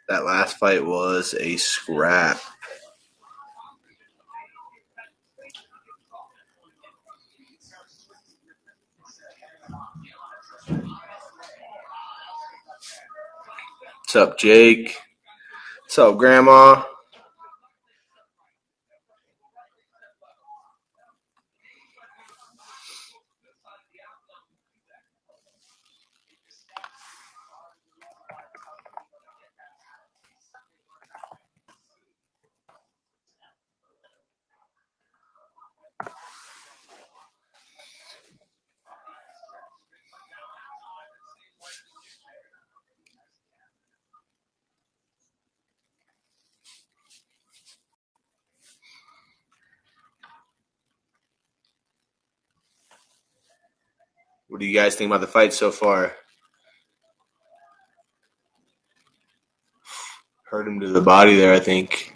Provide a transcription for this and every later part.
That last fight was a scrap. What's up, Jake? What's up, Grandma? What do you guys think about the fight so far? Hurt him to the body there, I think.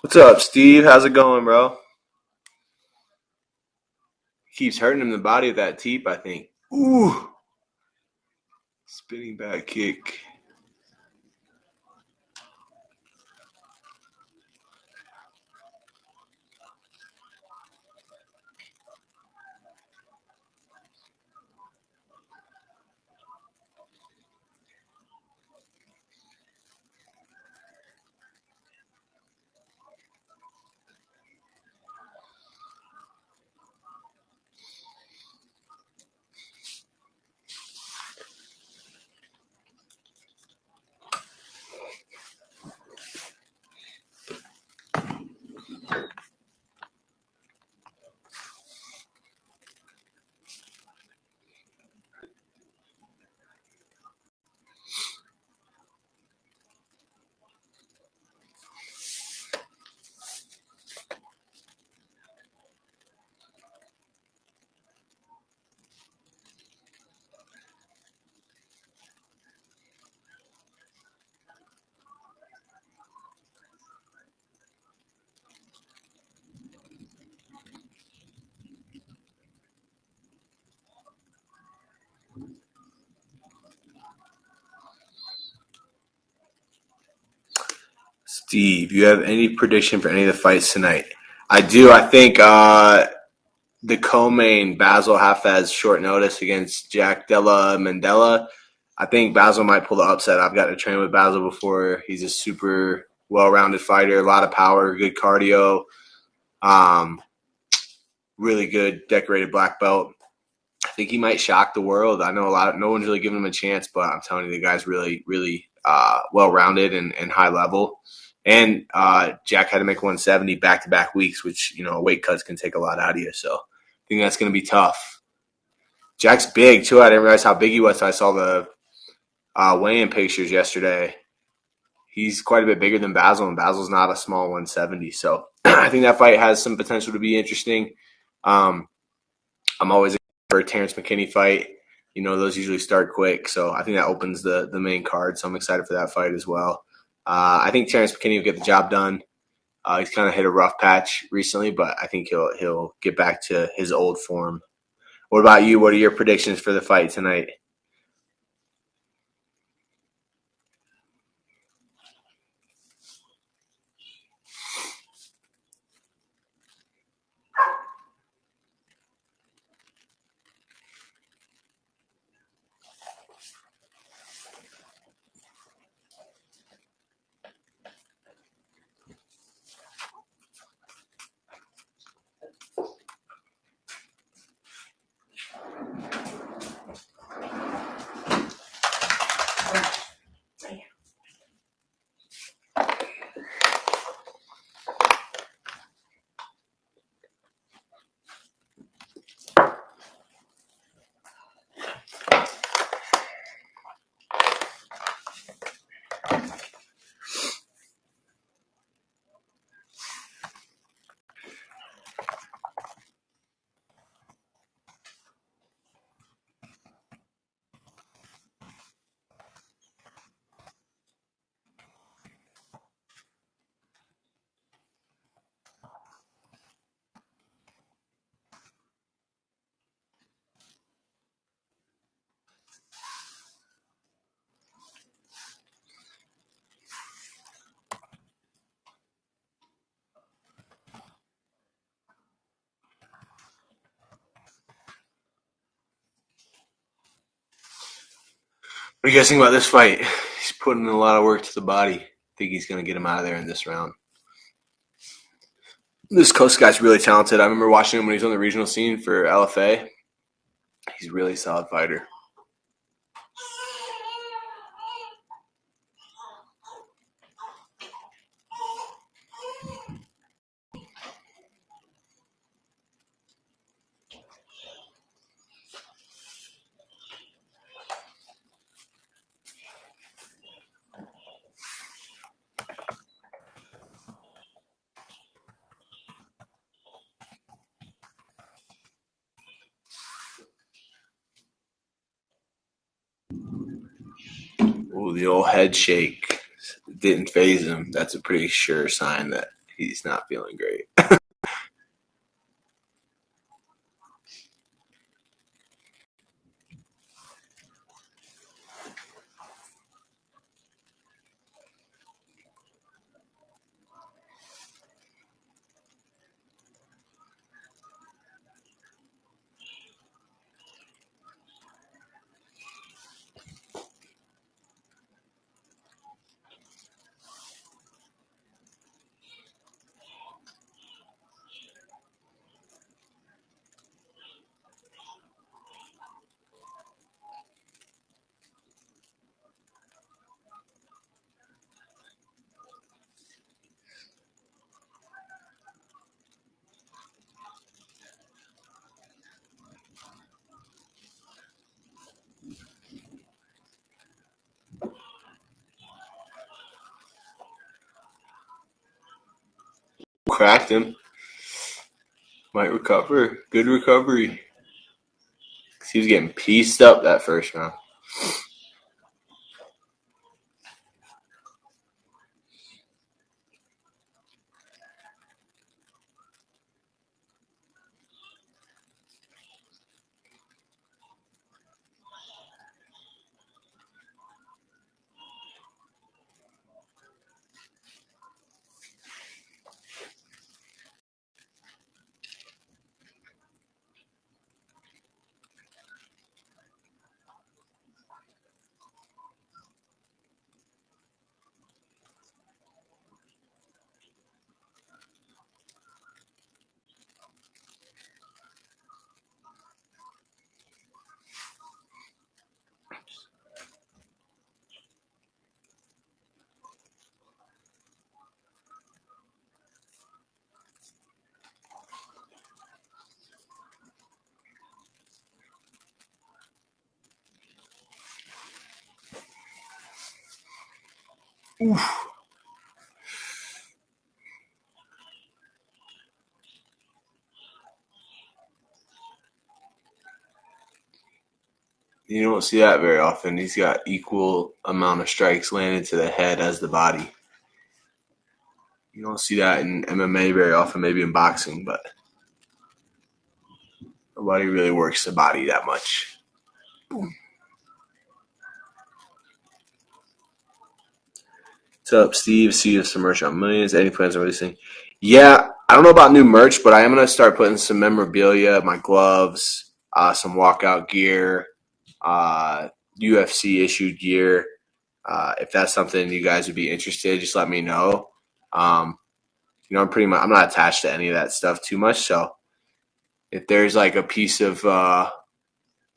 What's up, Steve? How's it going, bro? Keeps hurting him in the body with that teep, I think. Ooh. Spinning back kick. Steve, you have any prediction for any of the fights tonight? I do. I think the co-main Basil Hafez short notice against Jack Della Mandela. I think Basil might pull the upset. I've got to train with Basil before. He's a super well-rounded fighter, a lot of power, good cardio, really good decorated black belt. I think he might shock the world. I know no one's really giving him a chance, but I'm telling you, the guy's really, really well-rounded and high level. And Jack had to make 170 back-to-back weeks, which, weight cuts can take a lot out of you. So I think that's going to be tough. Jack's big, too. I didn't realize how big he was. I saw the weigh-in pictures yesterday. He's quite a bit bigger than Basil, and Basil's not a small 170. So I think that fight has some potential to be interesting. I'm always for a Terrence McKinney fight. Those usually start quick. So I think that opens the main card. So I'm excited for that fight as well. I think Terrence McKinney will get the job done. He's kind of hit a rough patch recently, but I think he'll get back to his old form. What about you? What are your predictions for the fight tonight? What do you guys think about this fight? He's putting in a lot of work to the body. Think he's going to get him out of there in this round. This Coast guy's really talented. I remember watching him when he was on the regional scene for LFA. He's a really solid fighter. Ooh, the old head shake didn't phase him. That's a pretty sure sign that he's not feeling great. Cracked him. Might recover. Good recovery. He was getting pieced up that first round. Oof. You don't see that very often. He's got equal amount of strikes landed to the head as the body. You don't see that in MMA very often, maybe in boxing, but nobody really works the body that much. What's up, Steve? See you some merch on Millions. Any plans on releasing? Yeah, I don't know about new merch, but I am going to start putting some memorabilia, my gloves, some walkout gear, uh, UFC issued gear. If that's something you guys would be interested, just let me know. Um, I'm not attached to any of that stuff too much. So if there's like a piece of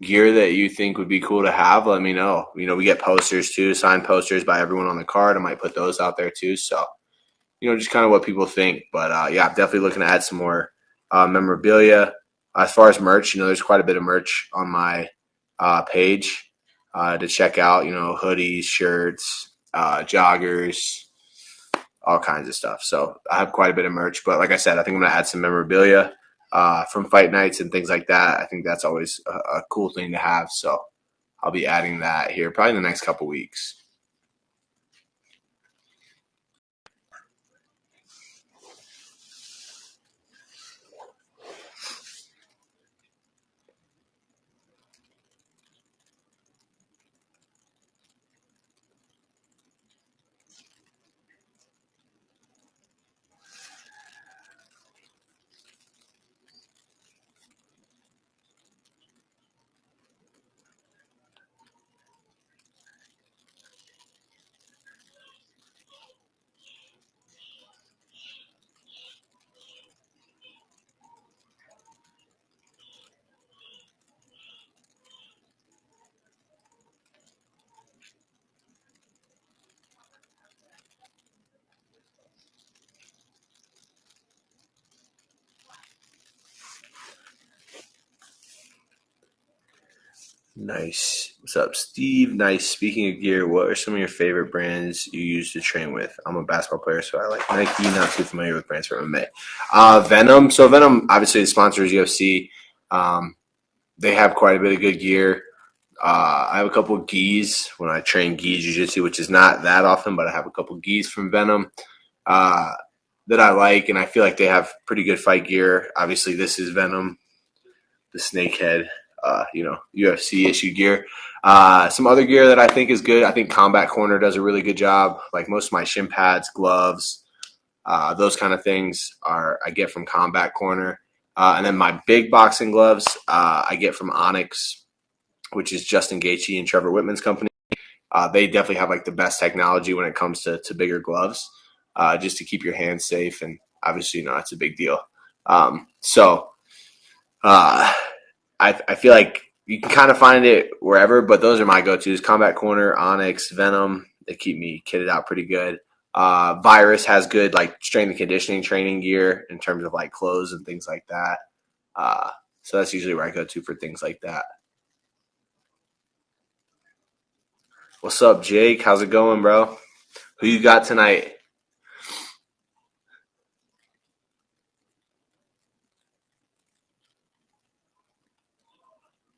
gear that you think would be cool to have, let me know. We get posters too, signed posters by everyone on the card. I might put those out there too. So, just kind of what people think. But yeah, I'm definitely looking to add some more memorabilia. As far as merch, there's quite a bit of merch on my page to check out. Hoodies, shirts, joggers, all kinds of stuff. So I have quite a bit of merch. But like I said, I think I'm going to add some memorabilia from fight nights and things like that. I think that's always a cool thing to have. So I'll be adding that here probably in the next couple weeks. Nice. What's up, Steve? Nice. Speaking of gear, what are some of your favorite brands you use to train with? I'm a basketball player, so I like Nike. Not too familiar with brands for MMA. Venom. So Venom obviously sponsors UFC. Um, they have quite a bit of good gear. I have a couple of gis when I train gi jiu-jitsu, which is not that often, but I have a couple of gis from Venom uh, that I like, and I feel like they have pretty good fight gear. Obviously, this is Venom, the snakehead, UFC issue gear. Some other gear that I think is good. I think Combat Corner does a really good job. Like most of my shin pads, gloves, those kind of things I get from Combat Corner. And then my big boxing gloves I get from Onyx, which is Justin Gaethje and Trevor Whitman's company. They definitely have like the best technology when it comes to bigger gloves, just to keep your hands safe. And obviously, that's a big deal. So uh, I feel like you can kind of find it wherever, but those are my go-tos. Combat Corner, Onyx, Venom, they keep me kitted out pretty good. Virus has good like strength and conditioning training gear in terms of like clothes and things like that. Uh, so that's usually where I go to for things like that. What's up, Jake? How's it going, bro? Who you got tonight?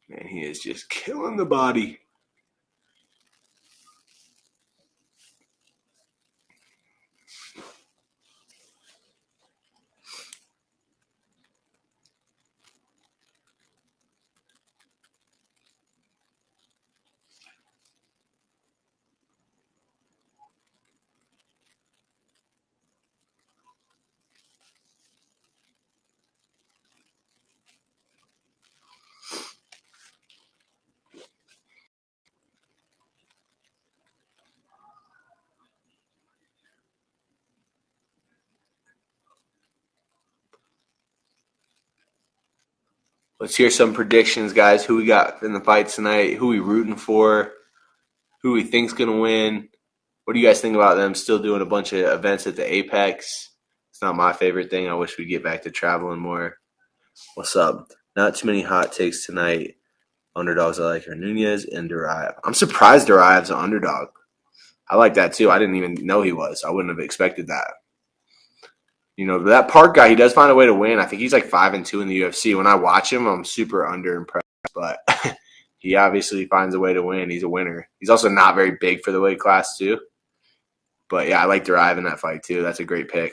Man, he is just killing the body. Let's hear some predictions, guys. Who we got in the fights tonight? Who we rooting for? Who we think's gonna win? What do you guys think about them still doing a bunch of events at the Apex? It's not my favorite thing. I wish we'd get back to traveling more. What's up? Not too many hot takes tonight. Underdogs I like are Nunez and Duraev. I'm surprised Duraev's an underdog. I like that too. I didn't even know he was. I wouldn't have expected that. That Park guy, he does find a way to win. I think he's like 5-2 in the UFC. When I watch him, I'm super under impressed, but he obviously finds a way to win. He's a winner. He's also not very big for the weight class too. But yeah, I like Duraev in that fight too. That's a great pick.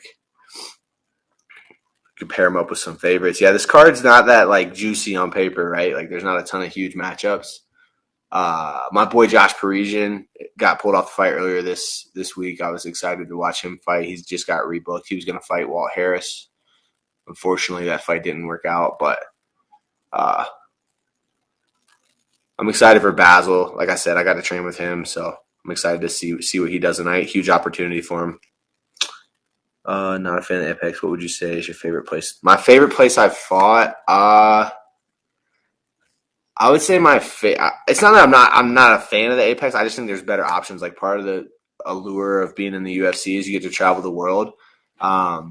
Compare him up with some favorites. Yeah, this card's not that like juicy on paper, right? Like there's not a ton of huge matchups. My boy Josh Parisian got pulled off the fight earlier this week. I was excited to watch him fight. He's just got rebooked. He was going to fight Walt Harris. Unfortunately, that fight didn't work out, but uh, I'm excited for Basil. Like I said, I got to train with him, so I'm excited to see what he does tonight. Huge opportunity for him. Not a fan of Apex. What would you say is your favorite place? My favorite place I've fought. I would say it's not that I'm not a fan of the Apex. I just think there's better options. Like part of the allure of being in the UFC is you get to travel the world. I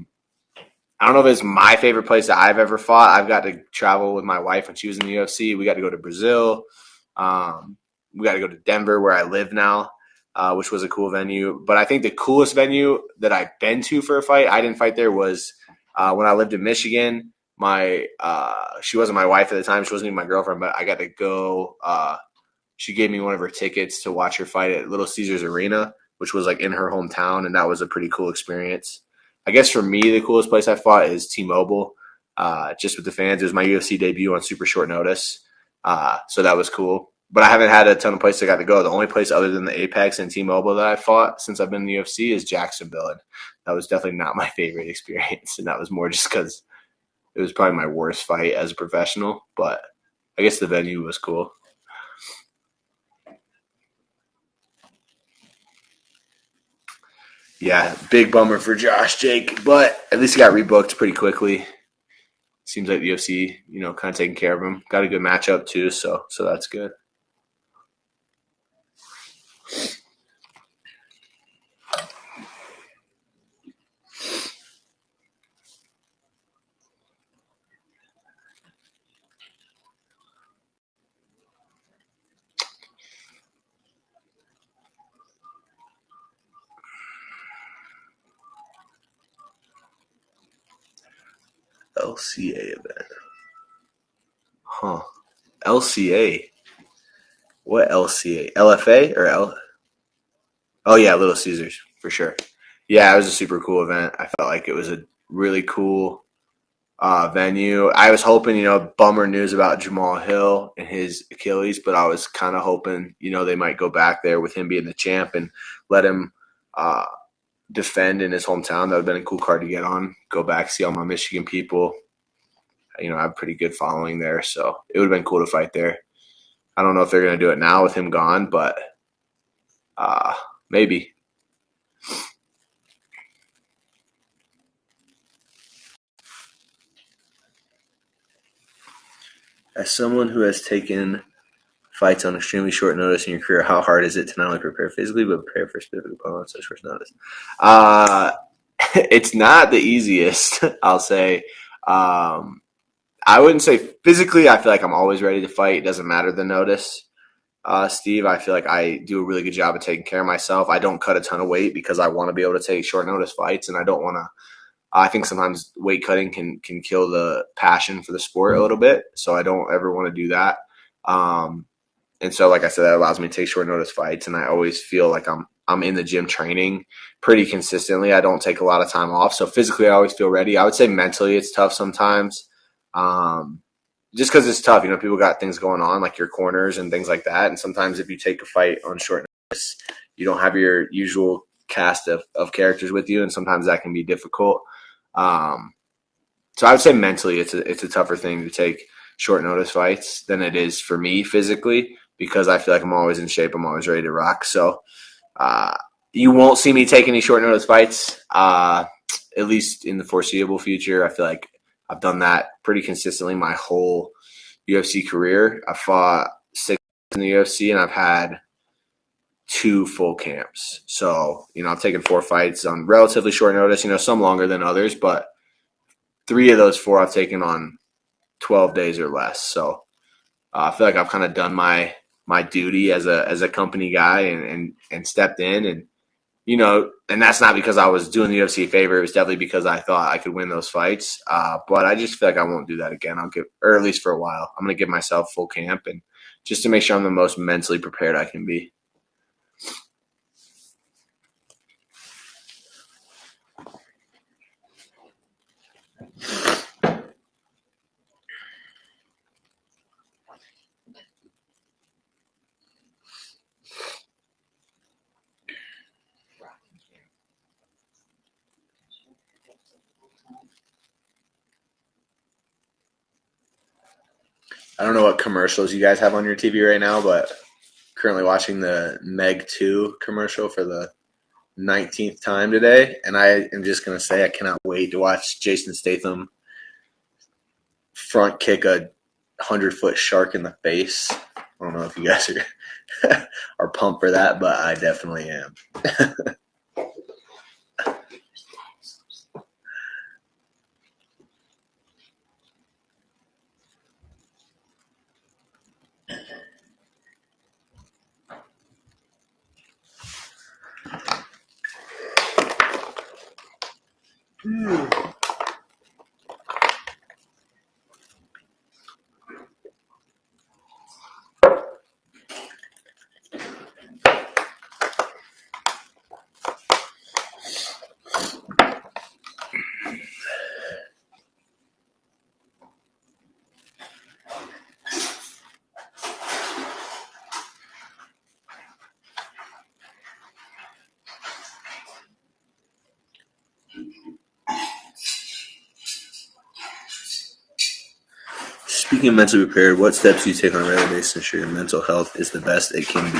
don't know if it's my favorite place that I've ever fought. I've got to travel with my wife when she was in the UFC. We got to go to Brazil. We got to go to Denver, where I live now, which was a cool venue. But I think the coolest venue that I've been to for a fight, I didn't fight there, was when I lived in Michigan. She wasn't my wife at the time. She wasn't even my girlfriend, but I got to go. She gave me one of her tickets to watch her fight at Little Caesars Arena, which was like in her hometown, and that was a pretty cool experience. I guess for me, the coolest place I fought is T-Mobile, just with the fans. It was my UFC debut on super short notice, so that was cool. But I haven't had a ton of places I got to go. The only place other than the Apex and T-Mobile that I fought since I've been in the UFC is Jacksonville, and that was definitely not my favorite experience, and that was more just because it was probably my worst fight as a professional. But I guess the venue was cool. Yeah, big bummer for Josh Jake, but at least he got rebooked pretty quickly. Seems like the UFC, kind of taking care of him. Got a good matchup too, so that's good. LCA event. Huh. LCA. What LCA? LFA or L? Oh, yeah, Little Caesars, for sure. Yeah, it was a super cool event. I felt like it was a really cool venue. I was hoping, bummer news about Jamal Hill and his Achilles, but I was kind of hoping, they might go back there with him being the champ and let him defend in his hometown. That would have been a cool card to get on. Go back, see all my Michigan people. I have a pretty good following there, so it would have been cool to fight there. I don't know if they're going to do it now with him gone, but maybe. As someone who has taken fights on extremely short notice in your career, how hard is it to not only prepare physically but prepare for specific opponents on short notice? It's not the easiest, I'll say. I wouldn't say physically. I feel like I'm always ready to fight. It doesn't matter the notice. Steve, I feel like I do a really good job of taking care of myself. I don't cut a ton of weight because I want to be able to take short notice fights, and I don't want to. I think sometimes weight cutting can kill the passion for the sport a little bit, so I don't ever want to do that. And so, like I said, that allows me to take short notice fights, and I always feel like I'm in the gym training pretty consistently. I don't take a lot of time off, so physically I always feel ready. I would say mentally it's tough sometimes, just because it's tough. People got things going on like your corners and things like that, and sometimes if you take a fight on short notice, you don't have your usual cast of characters with you, and sometimes that can be difficult. So I would say mentally it's a tougher thing to take short notice fights than it is for me physically, because I feel like I'm always in shape. I'm always ready to rock. So you won't see me take any short notice fights, at least in the foreseeable future. I feel like I've done that pretty consistently my whole UFC career. I fought 6 in the UFC, and I've had 2 full camps. So, I've taken 4 fights on relatively short notice, some longer than others, but 3 of those 4 I've taken on 12 days or less. So I feel like I've kind of done my duty as a company guy and stepped in, and and that's not because I was doing the UFC a favor. It was definitely because I thought I could win those fights. But I just feel like I won't do that again. Or at least for a while, I'm going to give myself full camp, and just to make sure I'm the most mentally prepared I can be. I don't know what commercials you guys have on your TV right now, but currently watching the Meg 2 commercial for the 19th time today, and I am just going to say I cannot wait to watch Jason Statham front kick a 100-foot shark in the face. I don't know if you guys are pumped for that, but I definitely am. Speaking of mentally prepared, what steps do you take on a regular basis to ensure your mental health is the best it can be?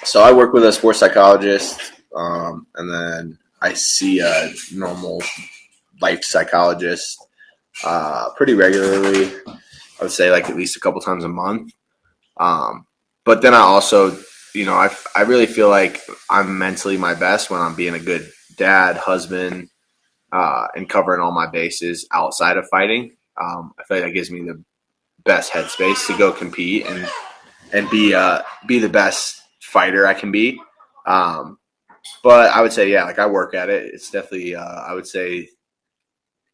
So I work with a sports psychologist, and then I see a normal life psychologist pretty regularly. I would say like at least a couple times a month. But then I also, I really feel like I'm mentally my best when I'm being a good dad, husband, and covering all my bases outside of fighting. I feel like that gives me the best headspace to go compete and be the best fighter I can be. But I would say, yeah, like I work at it. It's definitely, I would say,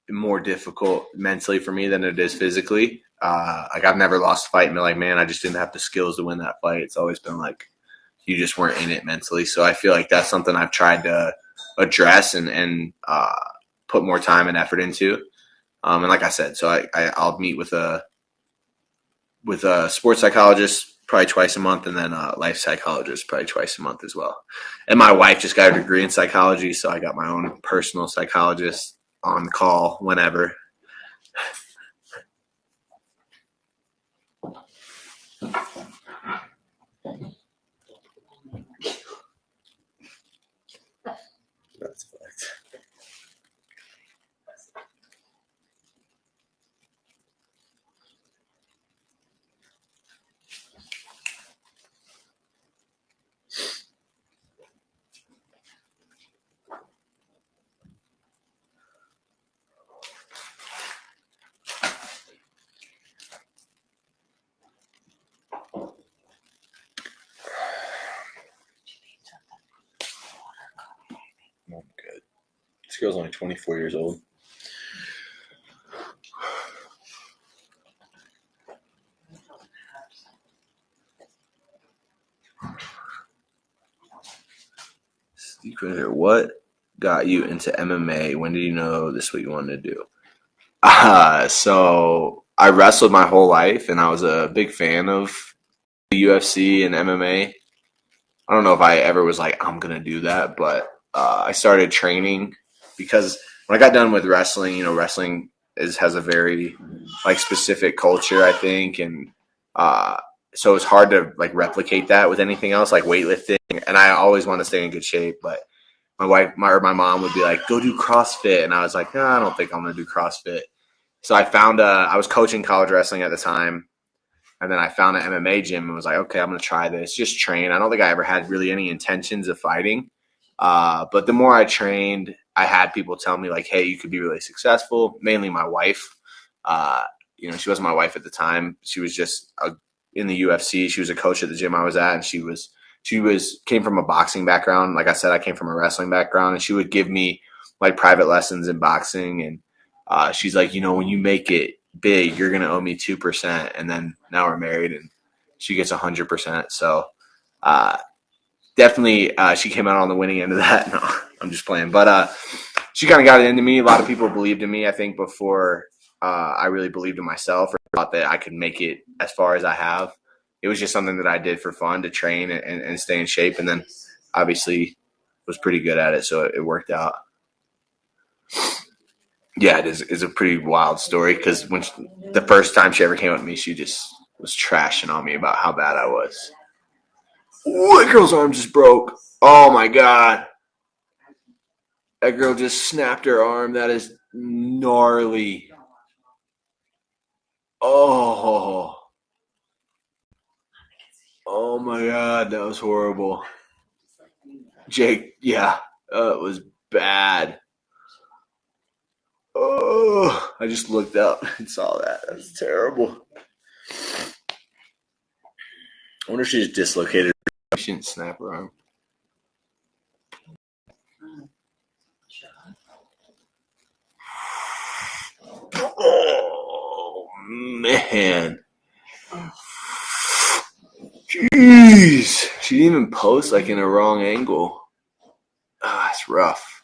more difficult mentally for me than it is physically. Like I've never lost a fight and been like, man, I just didn't have the skills to win that fight. It's always been like you just weren't in it mentally. So I feel like that's something I've tried to address and put more time and effort into. And like I said, so I'll meet with a sports psychologist probably twice a month, and then a life psychologist probably twice a month as well. And my wife just got a degree in psychology, so I got my own personal psychologist on call whenever. That's fact. I'm good. This girl's only 24 years old. What got you into MMA? When did you know this is what you wanted to do? So I wrestled my whole life, and I was a big fan of the UFC and MMA. I don't know if I ever was like, I'm going to do that, but I started training because when I got done with wrestling, wrestling has a very like specific culture, I think. And so it's hard to like replicate that with anything else like weightlifting. And I always want to stay in good shape, but my mom would be like, go do CrossFit. And I was like, no, I don't think I'm going to do CrossFit. So I was coaching college wrestling at the time. And then I found an MMA gym and was like, okay, I'm going to try this, just train. I don't think I ever had really any intentions of fighting. But the more I trained, I had people tell me like, hey, you could be really successful. Mainly my wife. She wasn't my wife at the time. She was just in the UFC. She was a coach at the gym I was at. And she came from a boxing background. Like I said, I came from a wrestling background, and she would give me like private lessons in boxing. And she's like, when you make it big, you're going to owe me 2%. And then now we're married and she gets 100%. So, definitely, she came out on the winning end of that. No, I'm just playing, but, she kind of got it into me. A lot of people believed in me, I think, before, I really believed in myself or thought that I could make it as far as I have. It was just something that I did for fun to train and stay in shape. And then obviously was pretty good at it. So it worked out. Yeah, it's a pretty wild story because the first time she ever came up to me, she just was trashing on me about how bad I was. Ooh, that girl's arm just broke. Oh my god. That girl just snapped her arm. That is gnarly. Oh. Oh my god, that was horrible. Jake, yeah, it was bad. Oh, I just looked up and saw that. That's terrible. I wonder if she just dislocated her. She didn't snap her arm. Oh, man. Jeez. She didn't even post like in a wrong angle. Ah, it's rough.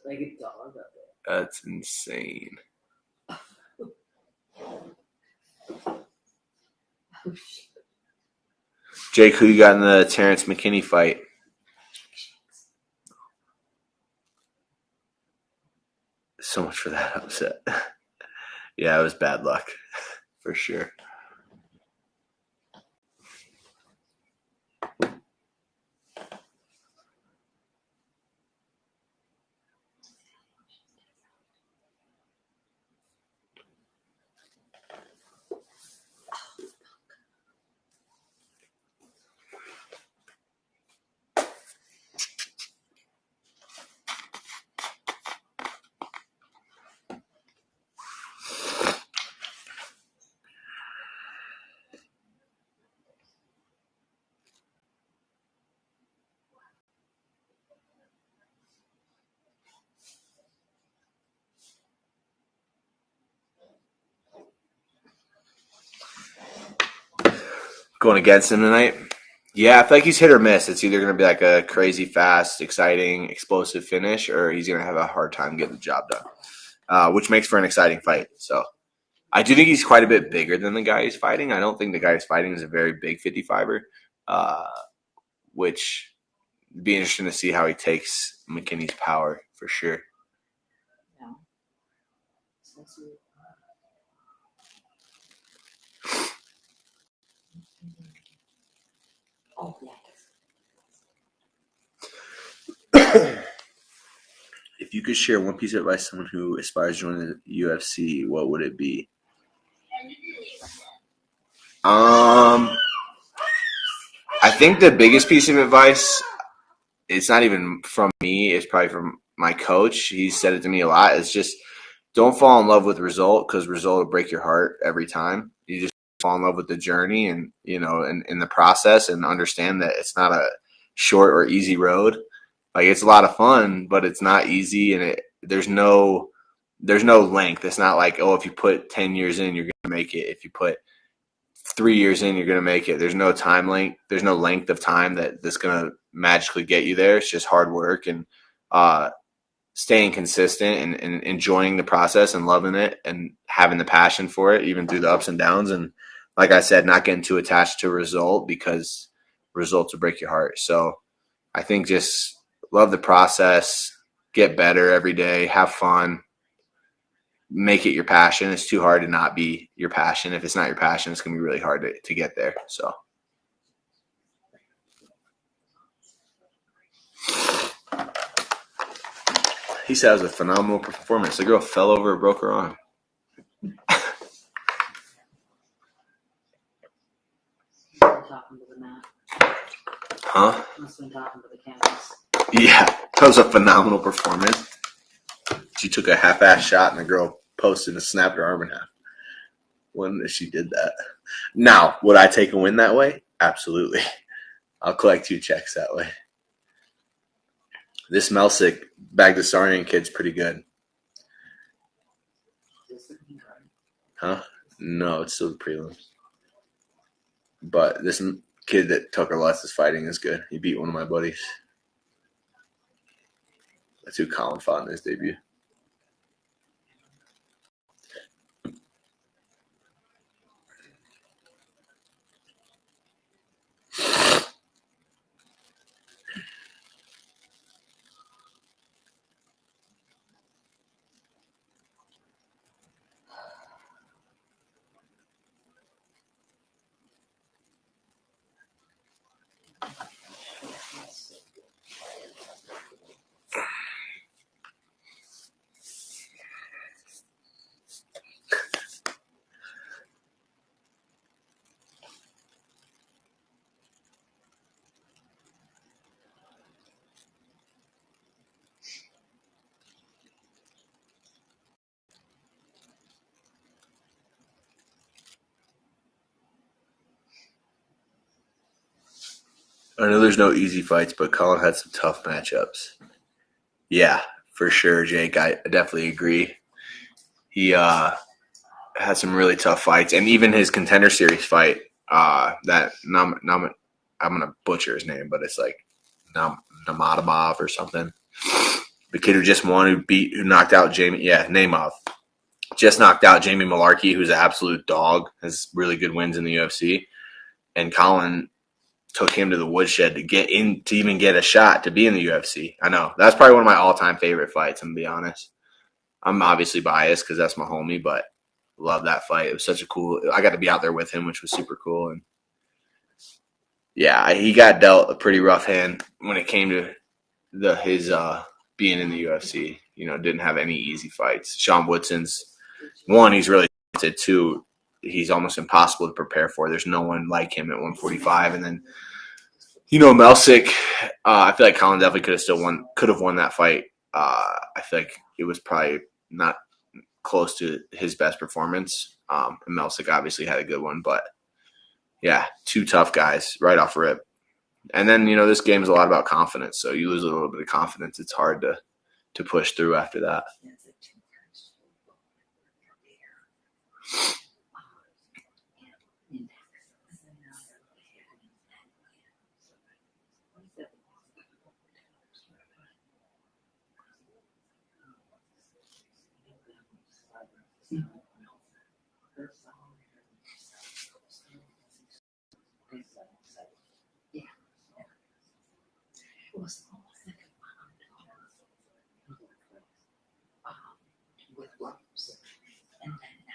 Like a dog up That's insane. Jake, who you got in the Terrence McKinney fight? So much for that upset. Yeah, it was bad luck for sure. Going against him tonight? Yeah, I feel like he's hit or miss. It's either going to be like a crazy, fast, exciting, explosive finish, or he's going to have a hard time getting the job done, which makes for an exciting fight. So I do think he's quite a bit bigger than the guy he's fighting. I don't think the guy he's fighting is a very big 55er, which would be interesting to see how he takes McKinney's power for sure. Yeah. Oh, yeah. If you could share one piece of advice to someone who aspires to join the UFC, what would it be? I think the biggest piece of advice, it's not even from me, it's probably from my coach. He said it to me a lot. It's just don't fall in love with the result, because result will break your heart every time. You just fall in love with the journey and, in the process, and understand that it's not a short or easy road. Like, it's a lot of fun, but it's not easy, and there's no length. It's not like, oh, if you put 10 years in, you're going to make it. If you put 3 years in, you're going to make it. There's no time length. There's no length of time that's going to magically get you there. It's just hard work and staying consistent and enjoying the process and loving it and having the passion for it, even through the ups and downs. And like I said, not getting too attached to a result, because results will break your heart. So I think just love the process, get better every day, have fun, make it your passion. It's too hard to not be your passion. If it's not your passion, it's going to be really hard to get there. So he said it was a phenomenal performance. The girl fell over and broke her arm. Talking to the mat. Huh? Must have been talking to the canvas. Yeah, that was a phenomenal performance. She took a half-ass shot, and the girl posted and snapped her arm in half when she did that. Now, would I take a win that way? Absolutely. I'll collect 2 checks that way. This Melsick Bagdasarian kid's pretty good. Huh? No, it's still the prelims. But this kid that Tucker Lutz is fighting is good. He beat one of my buddies. That's who Colin fought in his debut. I know there's no easy fights, but Colin had some tough matchups. Yeah, for sure, Jake. I definitely agree. He had some really tough fights, and even his Contender Series fight, that I'm gonna butcher his name, but it's like Namadamov or something. The kid who just won, who knocked out Jamie, Namov, just knocked out Jamie Malarkey, who's an absolute dog, has really good wins in the UFC, and Colin took him to the woodshed to even get a shot to be in the UFC. I know that's probably one of my all-time favorite fights. I'm gonna be honest. I'm obviously biased because that's my homie, but love that fight. It was such a cool. I got to be out there with him, which was super cool. And yeah, he got dealt a pretty rough hand when it came to his being in the UFC. Didn't have any easy fights. Sean Woodson's one, he's really talented. Two, he's almost impossible to prepare for. There's no one like him at 145. And then, Melsick, I feel like Colin definitely could have won that fight. I feel like it was probably not close to his best performance. And Melsick obviously had a good one, but yeah, 2 tough guys right off rip. And then, this game is a lot about confidence. So you lose a little bit of confidence, it's hard to push through after that. was almost like a with lumps. And then now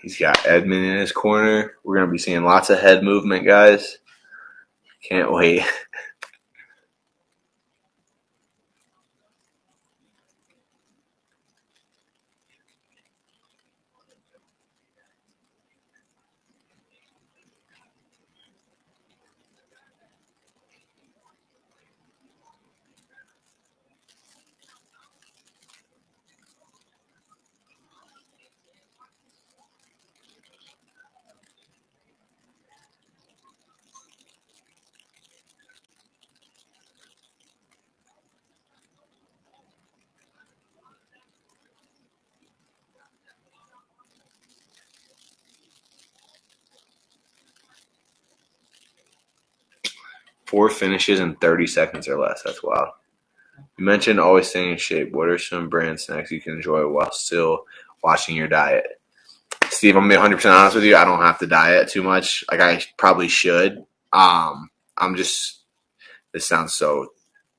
'He's got Edmund in his corner. We're going to be seeing lots of head movement, guys. Can't wait. 4 finishes in 30 seconds or less. That's wild. You mentioned always staying in shape. What are some brand snacks you can enjoy while still watching your diet? Steve, I'm going to be 100% honest with you. I don't have to diet too much. Like, I probably should. I'm just – this sounds so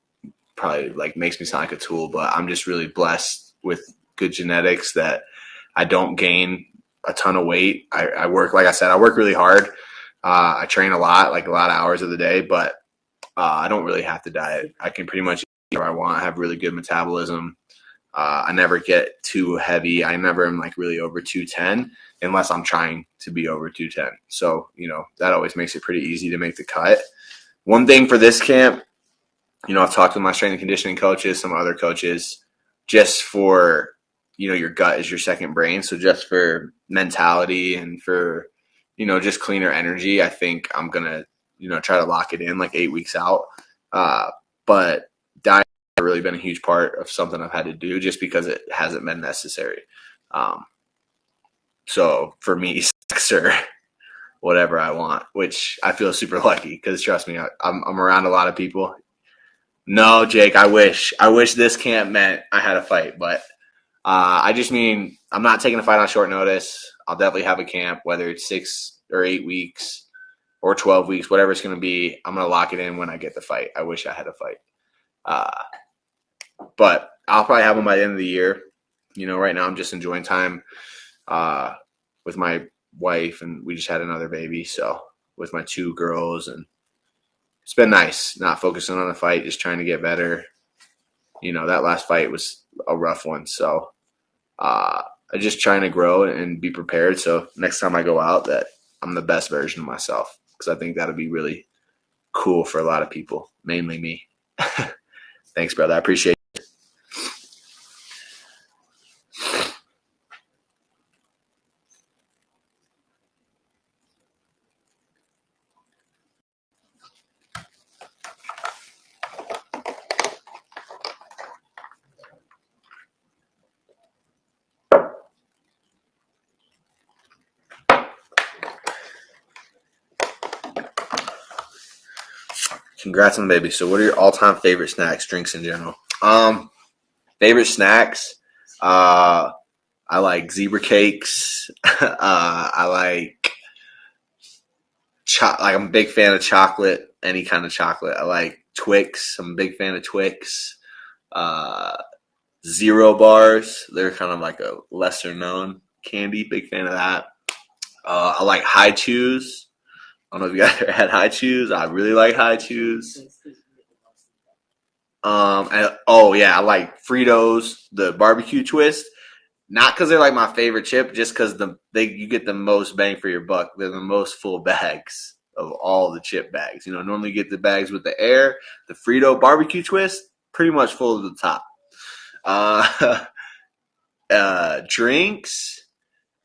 – probably, like, makes me sound like a tool, but I'm just really blessed with good genetics that I don't gain a ton of weight. I work – like I said, I work really hard. I train a lot, like a lot of hours of the day, but I don't really have to diet. I can pretty much eat whatever I want. I have really good metabolism. I never get too heavy. I never am like really over 210 unless I'm trying to be over 210. So, that always makes it pretty easy to make the cut. One thing for this camp, I've talked with my strength and conditioning coaches, some other coaches, just for, your gut is your second brain. So just for mentality and for, just cleaner energy, I think I'm going to, try to lock it in like 8 weeks out. But diet has really been a huge part of something I've had to do just because it hasn't been necessary. So for me, snacks are whatever I want, which I feel super lucky because trust me, I'm around a lot of people. No, Jake, I wish this camp meant I had a fight, but I just mean I'm not taking a fight on short notice. I'll definitely have a camp, whether it's 6 or 8 weeks or 12 weeks, whatever it's going to be. I'm going to lock it in when I get the fight. I wish I had a fight. But I'll probably have them by the end of the year. Right now I'm just enjoying time with my wife, and we just had another baby. So with my 2 girls, and it's been nice not focusing on the fight, just trying to get better. That last fight was a rough one. So I'm just trying to grow and be prepared. So next time I go out that I'm the best version of myself, because I think that'll be really cool for a lot of people, mainly me. Thanks, brother. I appreciate it. Congrats on the baby. So what are your all-time favorite snacks, drinks in general? Favorite snacks? I like zebra cakes. I like I'm a big fan of chocolate, any kind of chocolate. I like Twix. I'm a big fan of Twix. Zero bars. They're kind of like a lesser known candy. Big fan of that. I like High Chews. I don't know if you guys ever had High Chews. I really like High Chews. I like Fritos, the barbecue twist. Not because they're like my favorite chip, just because you get the most bang for your buck. They're the most full bags of all the chip bags. Normally you get the bags with the air. The Frito barbecue twist, pretty much full to the top. Drinks.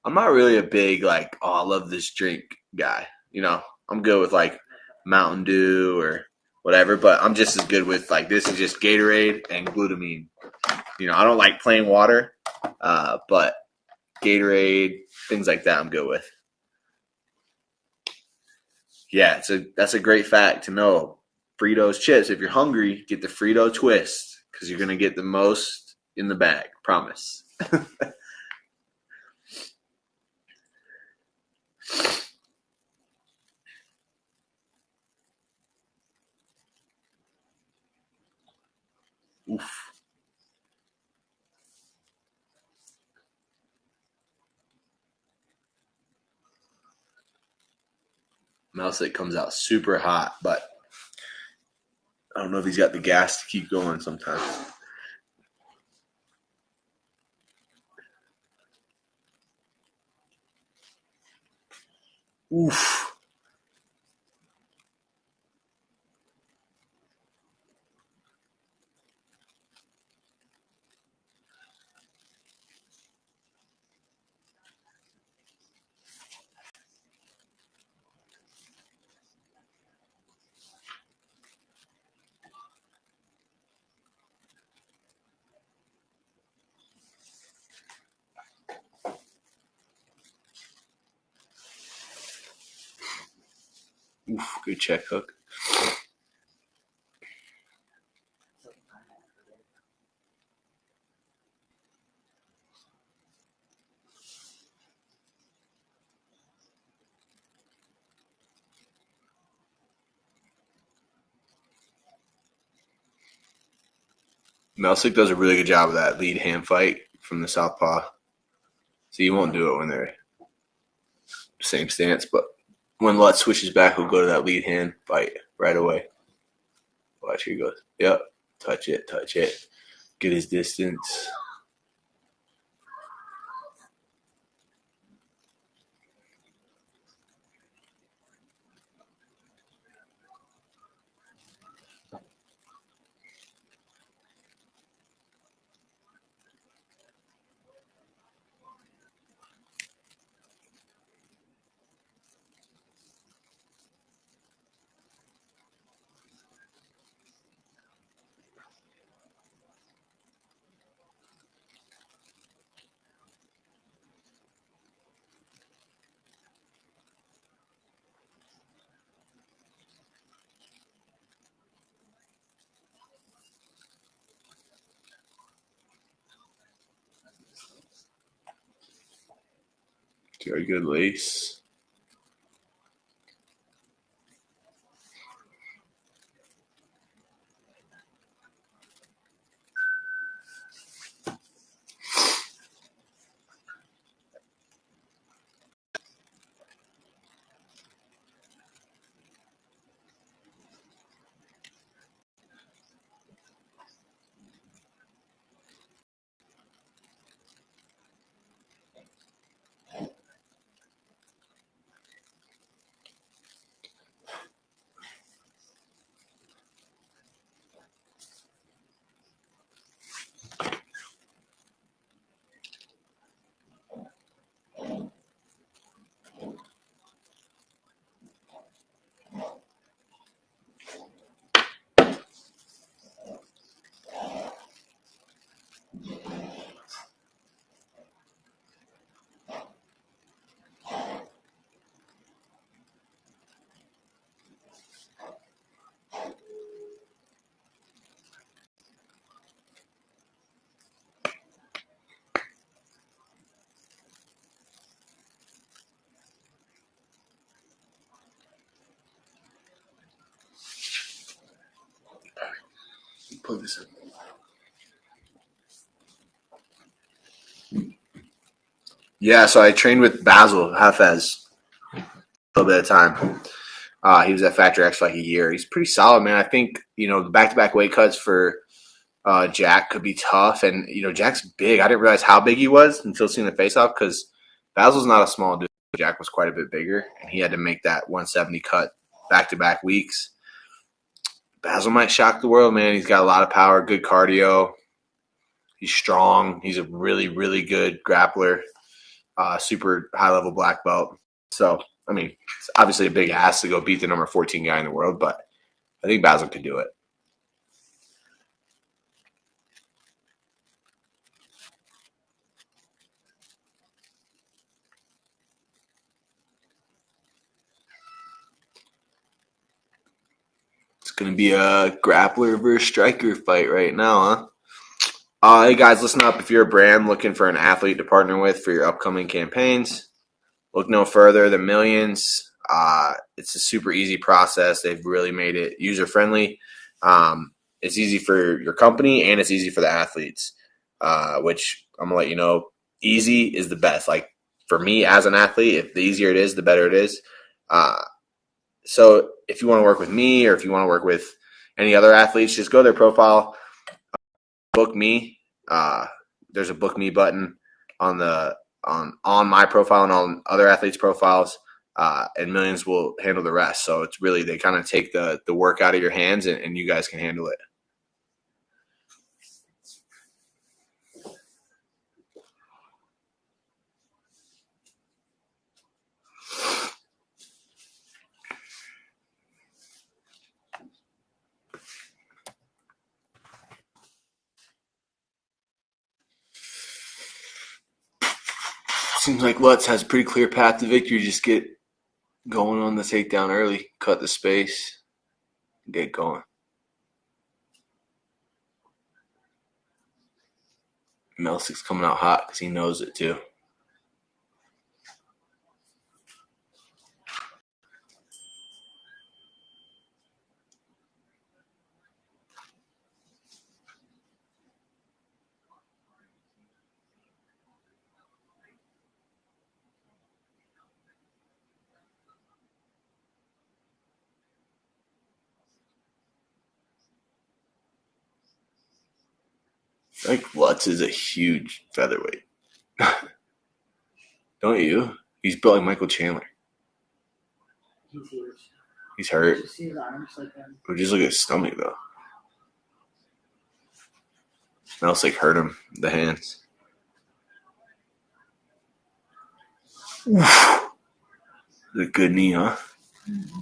I'm not really a big like, oh, I love this drink guy. I'm good with like Mountain Dew or whatever, but I'm just as good with like this is just Gatorade and glutamine. I don't like plain water, but Gatorade, things like that, I'm good with. Yeah, that's a great fact to know. Fritos chips. If you're hungry, get the Frito twist because you're gonna get the most in the bag. Promise. Oof. Melsick comes out super hot, but I don't know if he's got the gas to keep going sometimes. Oof. Oof. Good check hook. Melsick does a really good job of that lead hand fight from the southpaw. So you won't do it when they're same stance, but when Lutz switches back, he'll go to that lead hand fight right away. Watch, here he goes. Yep. Touch it. Get his distance. Very good lace. Put this in. Yeah, so I trained with Basil Hafez a little bit of time. He was at Factor X for like a year. He's pretty solid, man. I think, the back-to-back weight cuts for Jack could be tough. And, Jack's big. I didn't realize how big he was until seeing the face-off because Basil's not a small dude. Jack was quite a bit bigger, and he had to make that 170 cut back-to-back weeks. Basil might shock the world, man. He's got a lot of power, good cardio. He's strong. He's a really, really good grappler. super high level black belt. So, I mean, it's obviously a big ask to go beat the number 14 guy in the world, but I think Basil could do it. It's going to be a grappler versus striker fight right now, huh? Hey guys, listen up. If you're a brand looking for an athlete to partner with for your upcoming campaigns, look no further than Millions. It's a super easy process. They've really made it user friendly. It's easy for your company and it's easy for the athletes, which I'm gonna let you know. Easy is the best. Like for me as an athlete, if the easier it is, the better it is. Uh, so if you want to work with me or if you want to work with any other athletes, just go to their profile, book me. There's a book me button on the on my profile and on other athletes' profiles, and Millions will handle the rest. So it's really they kind of take the work out of your hands, and you guys can handle it. Seems like Lutz has a pretty clear path to victory. Just get going on the takedown early, cut the space, get going. Melsik's coming out hot because he knows it too. I think Lutz is a huge featherweight. Don't you? He's built like Michael Chandler. He's huge. He's hurt. Did you see his arms like that? Or just look at his stomach though. Melsick hurt him the hands. Oof. A good knee, huh? Mm-hmm.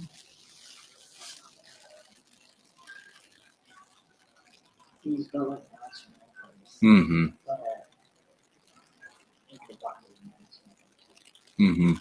He's built like that. Mm-hmm. Mm-hmm.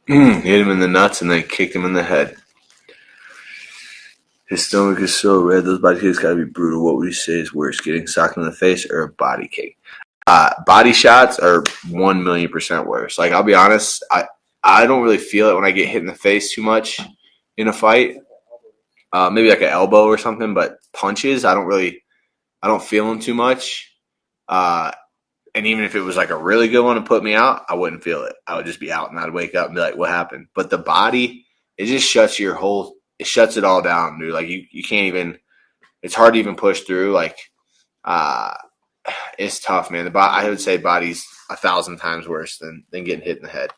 Hit him in the nuts and then kicked him in the head. His stomach is so red, those body kicks gotta be brutal. What would you say is worse, getting socked in the face or a body kick? Body shots are 1,000,000% worse. Like I'll be honest, I don't really feel it when I get hit in the face too much in a fight. Maybe like an elbow or something, but punches, I don't feel them too much. And even if it was like a really good one to put me out, I wouldn't feel it. I would just be out and I'd wake up and be like, what happened? But the body, it just shuts it shuts it all down, dude. Like you can't even, it's hard to even push through. Like, it's tough, man. I would say body's 1,000 times worse than getting hit in the head.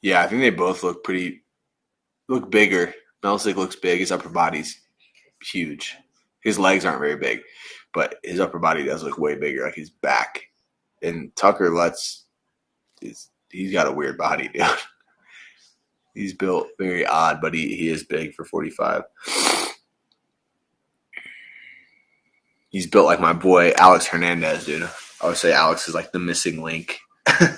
Yeah, I think they both look bigger. Melsick looks big. His upper body's huge. His legs aren't very big, but his upper body does look way bigger, like his back. And Tucker he's got a weird body, dude. He's built very odd, but he is big for 45. He's built like my boy Alex Hernandez, dude. I would say Alex is like the missing link. Looks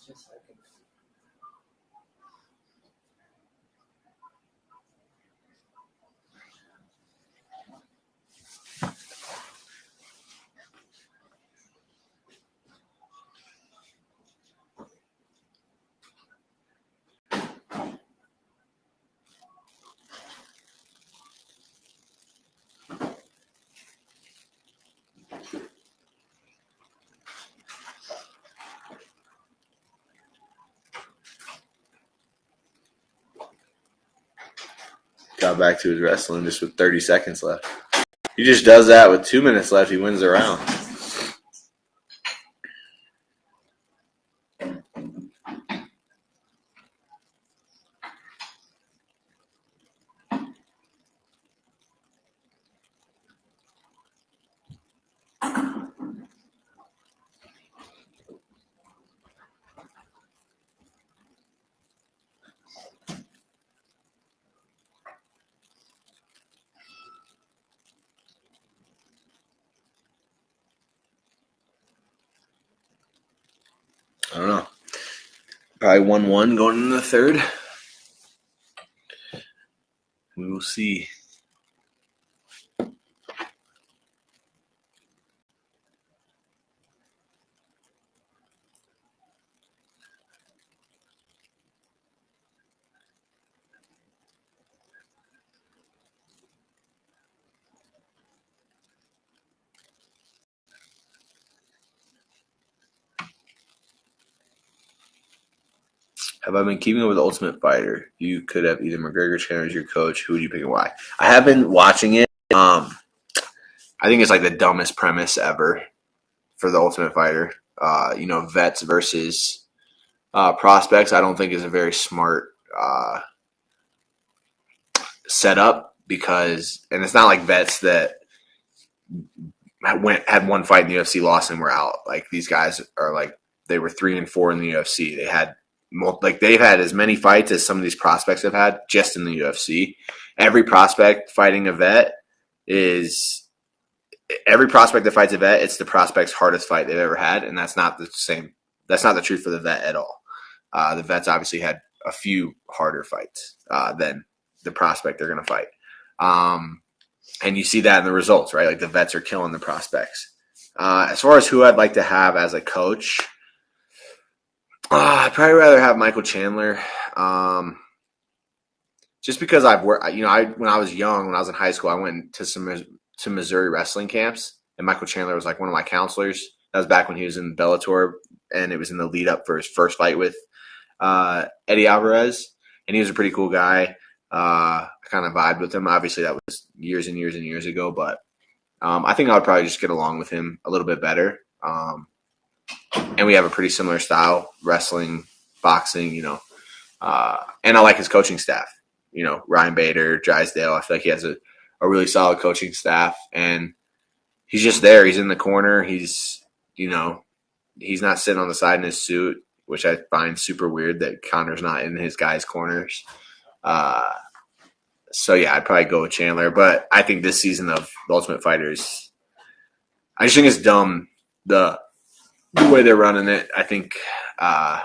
just like him. Got back to his wrestling just with 30 seconds left. He just does that with 2 minutes left. He wins the round. I don't know. Probably 1-1 going into the third. We will see. Have I been keeping up with Ultimate Fighter? You could have either McGregor, Chandler as your coach. Who would you pick and why? I have been watching it. I think it's like the dumbest premise ever for the Ultimate Fighter. Vets versus prospects. I don't think is a very smart setup because, and it's not like vets that had one fight in the UFC, lost, and were out. Like these guys are like they were 3-4 in the UFC. They've had as many fights as some of these prospects have had just in the UFC. Every prospect fighting a vet is every prospect that fights a vet. It's the prospect's hardest fight they've ever had, and that's not the same. That's not the truth for the vet at all. The vets obviously had a few harder fights than the prospect they're going to fight. And you see that in the results, right? Like the vets are killing the prospects. As far as who I'd like to have as a coach, I'd probably rather have Michael Chandler. Just because I've worked, when I was young, when I was in high school, I went to Missouri wrestling camps, and Michael Chandler was like one of my counselors. That was back when he was in Bellator, and it was in the lead up for his first fight with Eddie Alvarez, and he was a pretty cool guy. I kind of vibed with him. Obviously, that was years and years and years ago, but I think I would probably just get along with him a little bit better. And we have a pretty similar style, wrestling, boxing, and I like his coaching staff. Ryan Bader, Drysdale. I feel like he has a really solid coaching staff, and he's just there. He's in the corner. He's not sitting on the side in his suit, which I find super weird that Connor's not in his guys' corners. So yeah, I'd probably go with Chandler, but I think this season of the Ultimate Fighters, I just think it's dumb the way they're running it. I think, and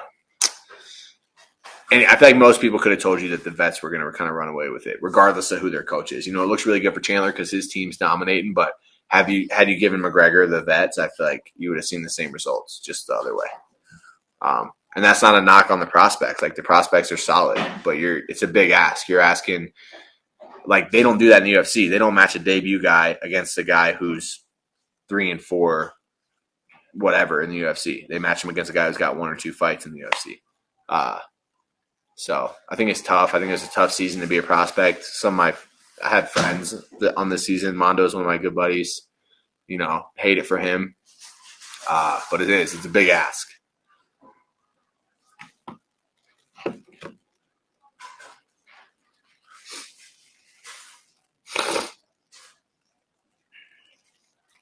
I feel like most people could have told you that the vets were going to kind of run away with it, regardless of who their coach is. It looks really good for Chandler because his team's dominating, but had you given McGregor the vets, I feel like you would have seen the same results, just the other way. And that's not a knock on the prospects. Like the prospects are solid, but it's a big ask. You're asking, like they don't do that in the UFC. They don't match a debut guy against a guy who's 3-4, whatever in the UFC. They match him against a guy who's got 1 or 2 fights in the UFC. So I think it's tough. I think it's a tough season to be a prospect. I had friends on this season. Mondo's one of my good buddies. Hate it for him. But it is. It's a big ask.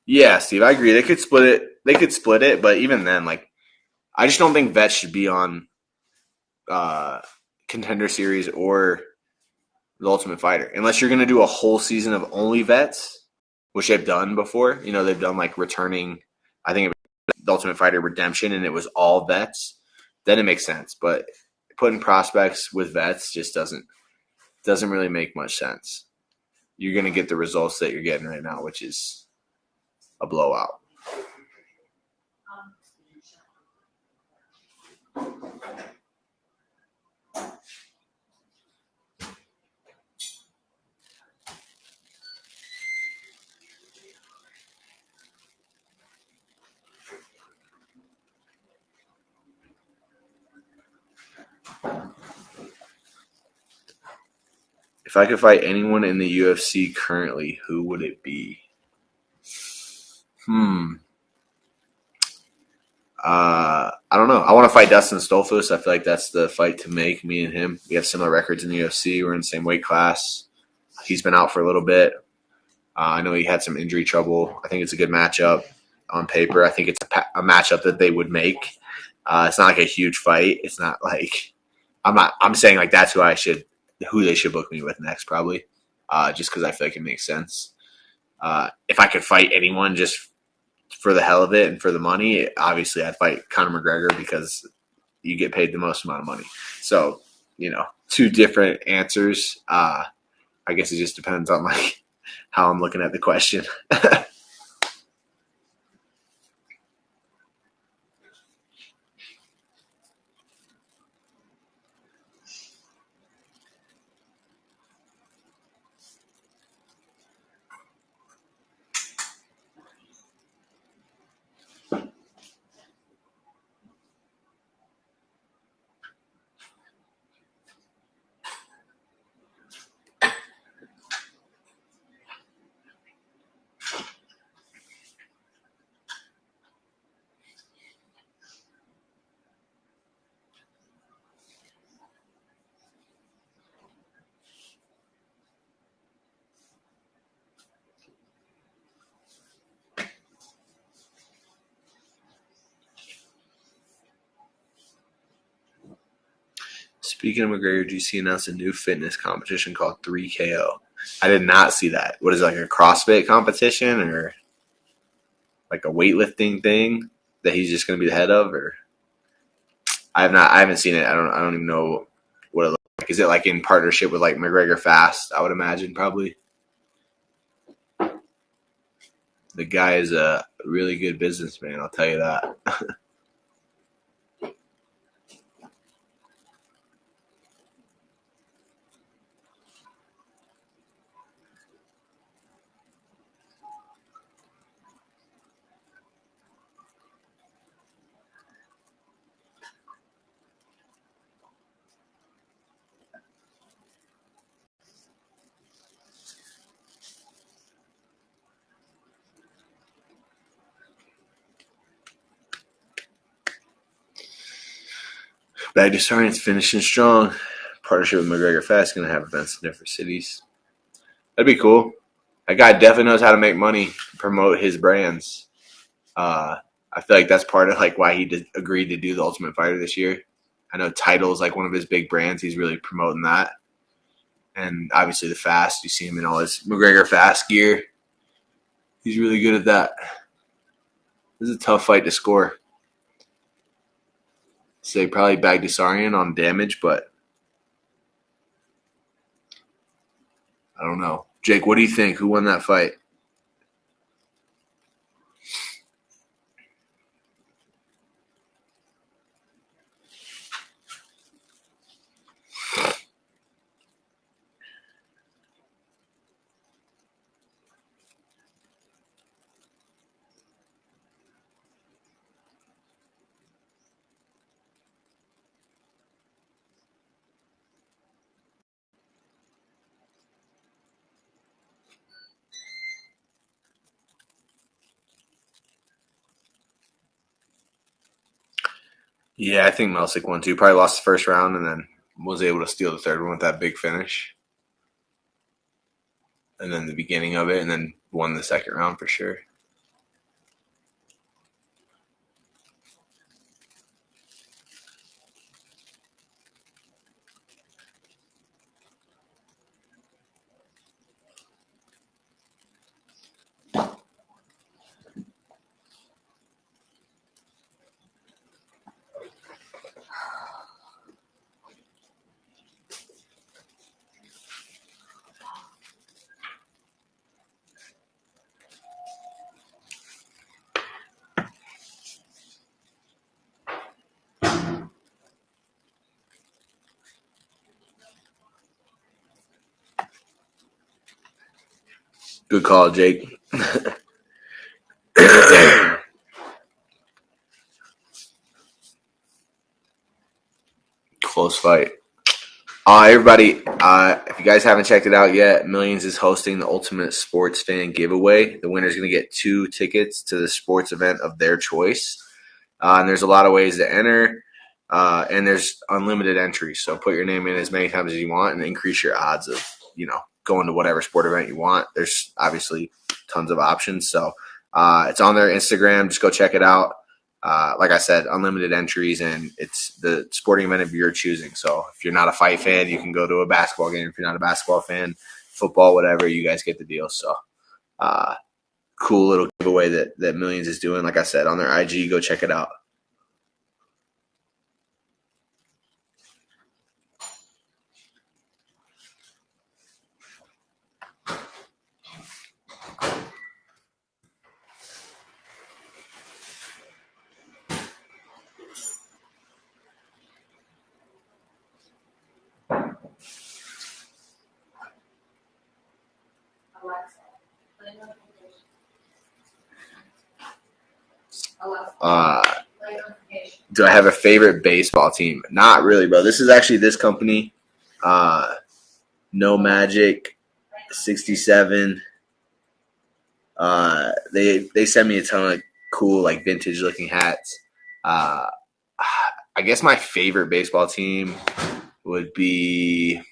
Yeah, Steve, I agree. They could split it. But even then, like, I just don't think vets should be on uh, Contender Series or the Ultimate Fighter unless you're going to do a whole season of only vets, which they've done before. You know, they've done like returning. I think the Ultimate Fighter Redemption, and it was all vets. Then it makes sense. But putting prospects with vets just doesn't really make much sense. You're going to get the results that you're getting right now, which is a blowout. If I could fight anyone in the UFC currently, who would it be? I don't know. I want to fight Dustin Stolfus. I feel like that's the fight to make. Me and him, we have similar records in the UFC. We're in the same weight class. He's been out for a little bit. I know he had some injury trouble. I think it's a good matchup on paper. I think it's a matchup that they would make. It's not like a huge fight. It's not like I'm saying like that's who they should book me with next, probably. Just because I feel like it makes sense. If I could fight anyone just for the hell of it and for the money, obviously I'd fight Conor McGregor because you get paid the most amount of money. So, two different answers. I guess it just depends on like how I'm looking at the question. Speaking of McGregor, GC announced a new fitness competition called 3KO. I did not see that. What is it, like a CrossFit competition or like a weightlifting thing that he's just going to be the head of? Or I haven't seen it. I don't even know what it looks like. Is it like in partnership with like McGregor Fast? I would imagine probably. The guy is a really good businessman. I'll tell you that. Bagdasarian's finishing strong. Partnership with McGregor Fast going to have events in different cities. That'd be cool. That guy definitely knows how to make money, promote his brands. I feel like that's part of like why he agreed to do the Ultimate Fighter this year. I know Title is like one of his big brands. He's really promoting that, and obviously the Fast. You see him in all his McGregor Fast gear. He's really good at that. This is a tough fight to score. Say probably Bagdasarian on damage, but I don't know. Jake, what do you think? Who won that fight? Yeah, I think Melsick won too. Probably lost the first round and then was able to steal the third one with that big finish. And then the beginning of it, and then won the second round for sure. Good call, Jake. Close fight. Everybody, if you guys haven't checked it out yet, Millions is hosting the Ultimate Sports Fan Giveaway. The winner is going to get 2 tickets to the sports event of their choice. And there's a lot of ways to enter, and there's unlimited entries. So put your name in as many times as you want and increase your odds of, going to whatever sport event you want. There's obviously tons of options. So it's on their Instagram. Just go check it out. Like I said, unlimited entries, and it's the sporting event of your choosing. So if you're not a fight fan, you can go to a basketball game. If you're not a basketball fan, football, whatever, you guys get the deal. So cool little giveaway that Millions is doing. Like I said, on their IG, go check it out. Do I have a favorite baseball team? Not really, bro. This is actually this company. No Magic 67. They send me a ton of cool, like, vintage looking hats. Uh, I guess my favorite baseball team would be,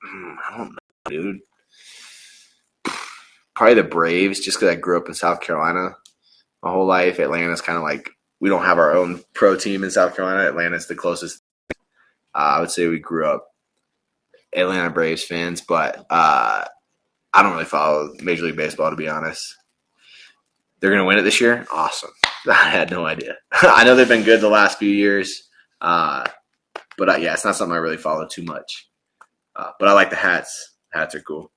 I don't know, dude. Probably the Braves, just because I grew up in South Carolina my whole life. Atlanta's kind of like, we don't have our own pro team in South Carolina. Atlanta's the closest. I would say we grew up Atlanta Braves fans, but I don't really follow Major League Baseball, to be honest. They're going to win it this year? Awesome. I had no idea. I know they've been good the last few years, but yeah, it's not something I really follow too much. But I like the hats. Hats are cool.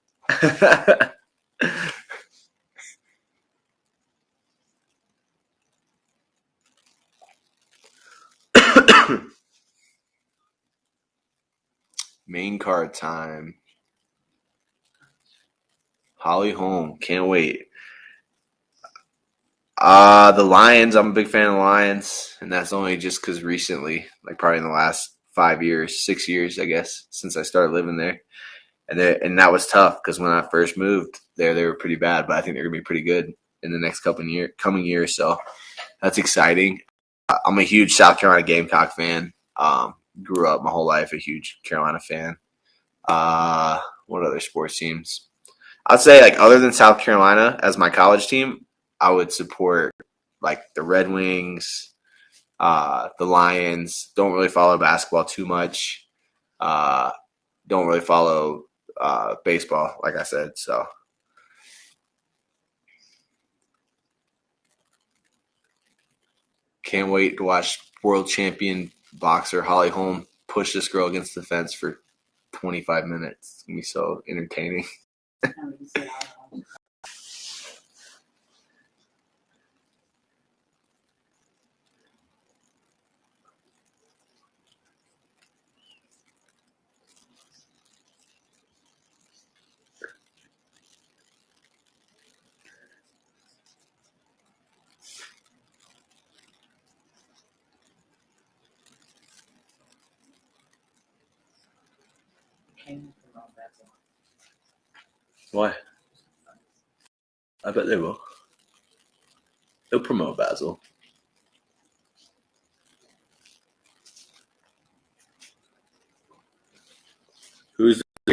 Main card time. Holly Holm. Can't wait. The Lions. I'm a big fan of the Lions, and that's only just because recently, like probably in the last 5 years, 6 years, I guess, since I started living there. And that was tough because when I first moved there, they were pretty bad, but I think they're gonna be pretty good in the next coming years. So that's exciting. I'm a huge South Carolina Gamecock fan. Grew up my whole life a huge Carolina fan. What other sports teams? I'd say, like, other than South Carolina as my college team, I would support like the Red Wings, the Lions. Don't really follow basketball too much. Don't really follow baseball, like I said. So can't wait to watch world champion boxer Holly Holm push this girl against the fence for 25 minutes. It's gonna be so entertaining. Why? I bet they will. They'll promote Basil.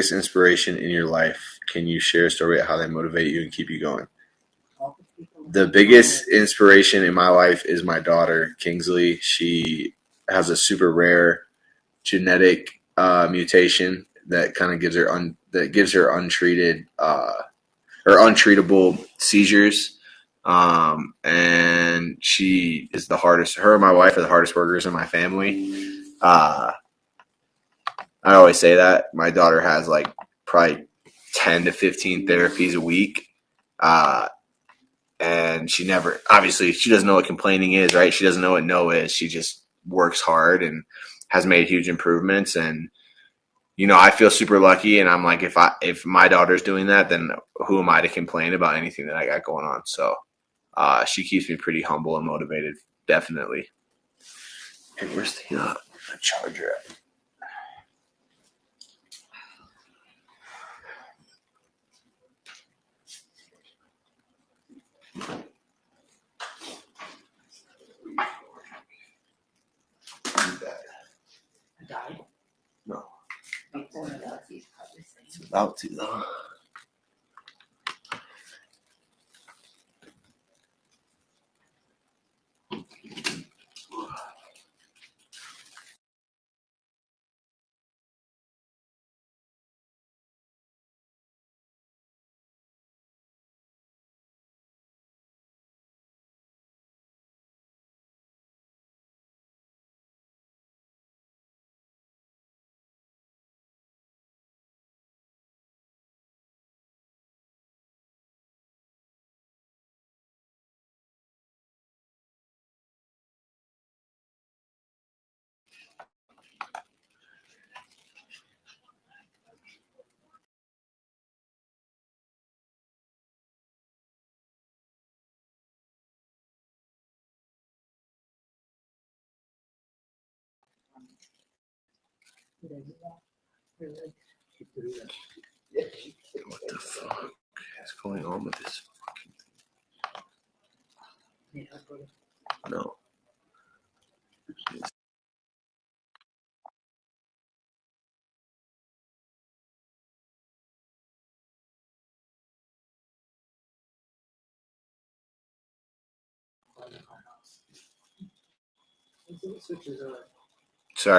biggest inspiration in your life? Can you share a story about how they motivate you and keep you going? The biggest inspiration in my life is my daughter, Kingsley. She has a super rare genetic mutation that kind of gives her untreated or untreatable seizures. And she is the hardest. Her and my wife are the hardest workers in my family. I always say that my daughter has like probably 10 to 15 therapies a week. And she never, obviously, she doesn't know what complaining is, right? She doesn't know what no is. She just works hard and has made huge improvements. And, you know, I feel super lucky. And I'm like, if my daughter's doing that, then who am I to complain about anything that I got going on? So she keeps me pretty humble and motivated, definitely. Hey, where's the charger at? Died? No. He's probably It's about to, though. What the fuck is going on with this fucking thing? No. Sorry.